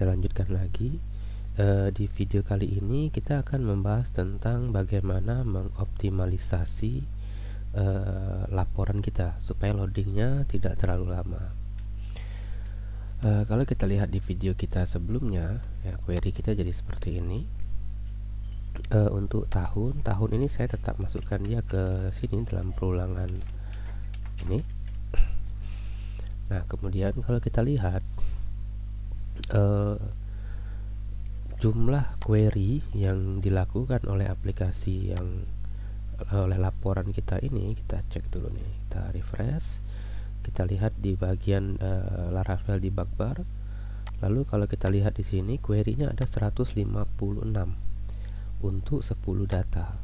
kita lanjutkan lagi. Di video kali ini kita akan membahas tentang bagaimana mengoptimalisasi laporan kita supaya loadingnya tidak terlalu lama. Kalau kita lihat di video kita sebelumnya, ya, query kita jadi seperti ini. Untuk tahun ini saya tetap masukkan dia ke sini dalam perulangan ini. Nah, kemudian kalau kita lihat jumlah query yang dilakukan oleh aplikasi yang oleh laporan kita ini, kita cek dulu nih, kita refresh, kita lihat di bagian Laravel debug bar. Lalu kalau kita lihat di sini query-nya ada 156 untuk 10 data.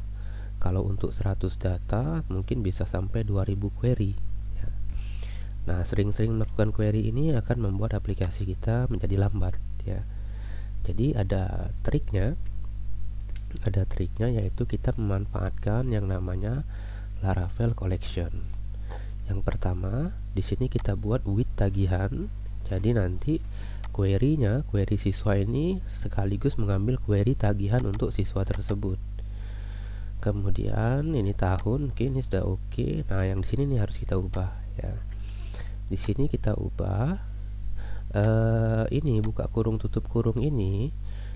Kalau untuk 100 data mungkin bisa sampai 2000 query ya. Nah, sering-sering melakukan query ini akan membuat aplikasi kita menjadi lambat ya. Jadi ada triknya yaitu kita memanfaatkan yang namanya Laravel Collection. Yang pertama, di sini kita buat with tagihan. Jadi nanti query siswa ini sekaligus mengambil query tagihan untuk siswa tersebut. Kemudian ini tahun, oke, ini sudah oke. Nah, yang di sini nih harus kita ubah ya. Di sini kita ubah ini buka kurung tutup kurung ini,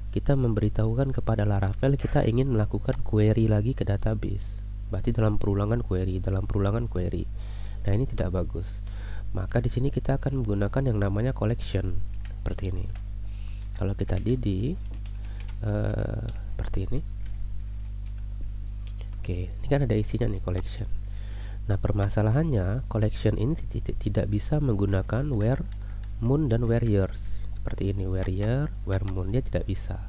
kita memberitahukan kepada Laravel kita ingin melakukan query lagi ke database. Berarti dalam perulangan query. Nah, ini tidak bagus. Maka di sini kita akan menggunakan yang namanya collection seperti ini. Kalau kita di seperti ini. Oke, ini kan ada isinya nih, collection. Nah, permasalahannya collection ini tidak bisa menggunakan where moon dan where years seperti ini. Where year, where moon dia tidak bisa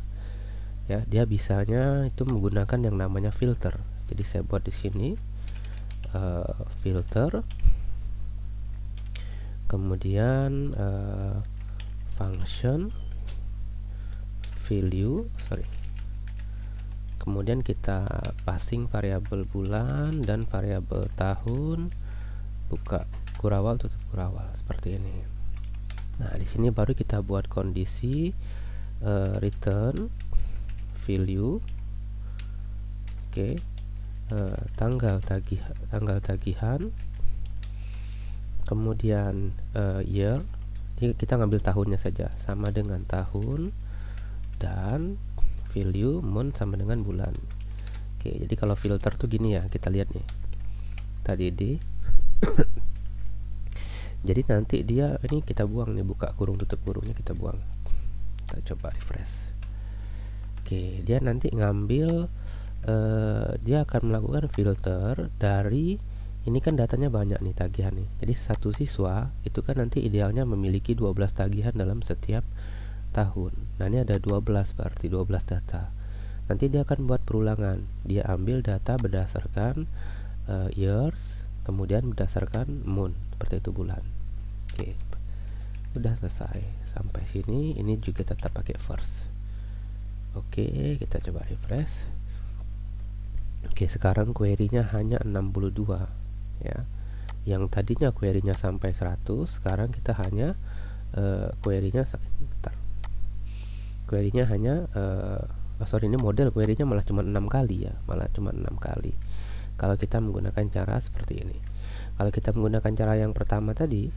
ya. Dia bisanya itu menggunakan yang namanya filter. Jadi saya buat di sini filter, kemudian function value, kemudian kita passing variabel bulan dan variabel tahun, buka kurawal tutup kurawal seperti ini. Nah, di sini baru kita buat kondisi return value, oke, tanggal tagihan, kemudian year. Jadi kita ngambil tahunnya saja, sama dengan tahun, dan value month sama dengan bulan. Oke, jadi kalau filter tuh gini ya, kita lihat nih tadi di jadi nanti dia ini kita buang nih, buka kurung tutup kurungnya kita buang. Kita coba refresh. Oke, dia nanti ngambil dia akan melakukan filter dari ini kan datanya banyak nih, tagihan nih. Jadi satu siswa itu kan nanti idealnya memiliki 12 tagihan dalam setiap tahun. Nah, ini ada 12, berarti 12 data. Nanti dia akan buat perulangan. Dia ambil data berdasarkan years, kemudian berdasarkan moon, seperti itu, bulan. Oke, udah selesai sampai sini. Ini juga tetap pakai first. Oke, kita coba refresh. Oke, sekarang query-nya hanya 62 ya. Yang tadinya query-nya sampai 100, sekarang kita hanya query-nya hanya ini model query-nya malah cuma 6 kali ya, kalau kita menggunakan cara seperti ini. Kalau kita menggunakan cara yang pertama tadi,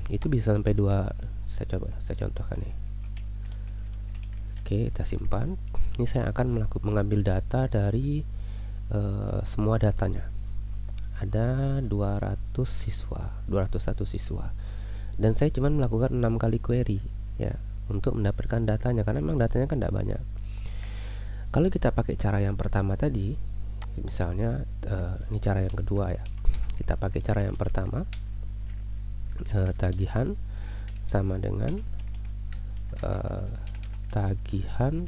itu bisa sampai 2. Saya contohkan nih. Oke, kita simpan. Ini saya akan mengambil data dari semua datanya. Ada 201 siswa, dan saya cuma melakukan 6 kali query ya untuk mendapatkan datanya, karena memang datanya kan tidak banyak. Kalau kita pakai cara yang pertama tadi, misalnya ini cara yang kedua ya, kita pakai cara yang pertama, tagihan sama dengan tagihan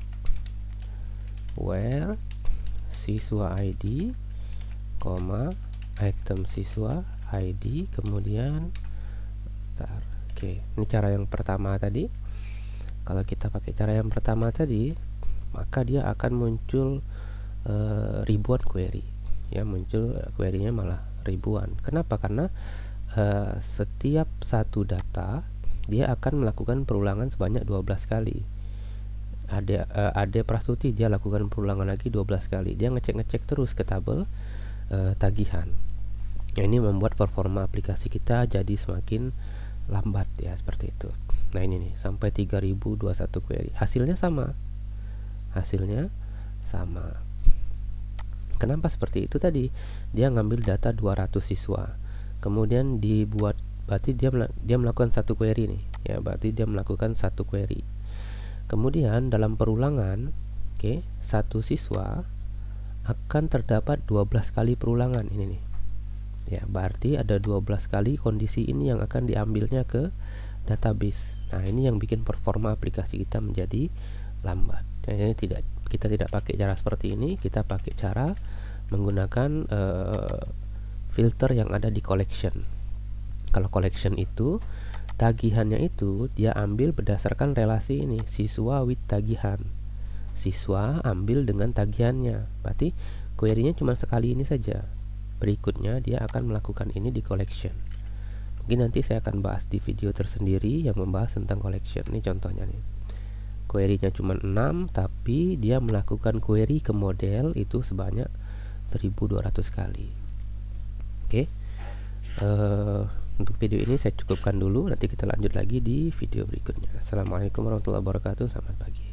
where siswa ID, item siswa ID, kemudian oke, ini cara yang pertama tadi. Kalau kita pakai cara yang pertama tadi, maka dia akan muncul ribuan query ya, muncul query-nya malah ribuan. Kenapa? Karena setiap satu data dia akan melakukan perulangan sebanyak 12 kali. Ade Prastuti dia lakukan perulangan lagi 12 kali. Dia ngecek terus ke tabel tagihan. Ini membuat performa aplikasi kita jadi semakin lambat ya, seperti itu. Nah ini nih sampai 3021 query. Hasilnya sama. Kenapa seperti itu tadi? Dia ngambil data 200 siswa. Kemudian dibuat, berarti dia melakukan satu query nih. Ya, berarti dia melakukan satu query. Kemudian dalam perulangan, satu siswa akan terdapat 12 kali perulangan ini nih. Ya, berarti ada 12 kali kondisi ini yang akan diambilnya ke database. Nah, ini yang bikin performa aplikasi kita menjadi lambat. Jadi kita tidak pakai cara seperti ini, kita pakai cara menggunakan filter yang ada di collection. Kalau collection itu tagihannya itu dia ambil berdasarkan relasi ini, siswa with tagihan. Siswa ambil dengan tagihannya. Berarti query-nya cuma sekali ini saja. Berikutnya dia akan melakukan ini di collection. Mungkin nanti saya akan bahas di video tersendiri yang membahas tentang collection. Ini contohnya nih. Query-nya cuma 6, tapi dia melakukan query ke model itu sebanyak 1200 kali. Untuk video ini saya cukupkan dulu, nanti kita lanjut lagi di video berikutnya. Assalamualaikum warahmatullahi wabarakatuh, selamat pagi.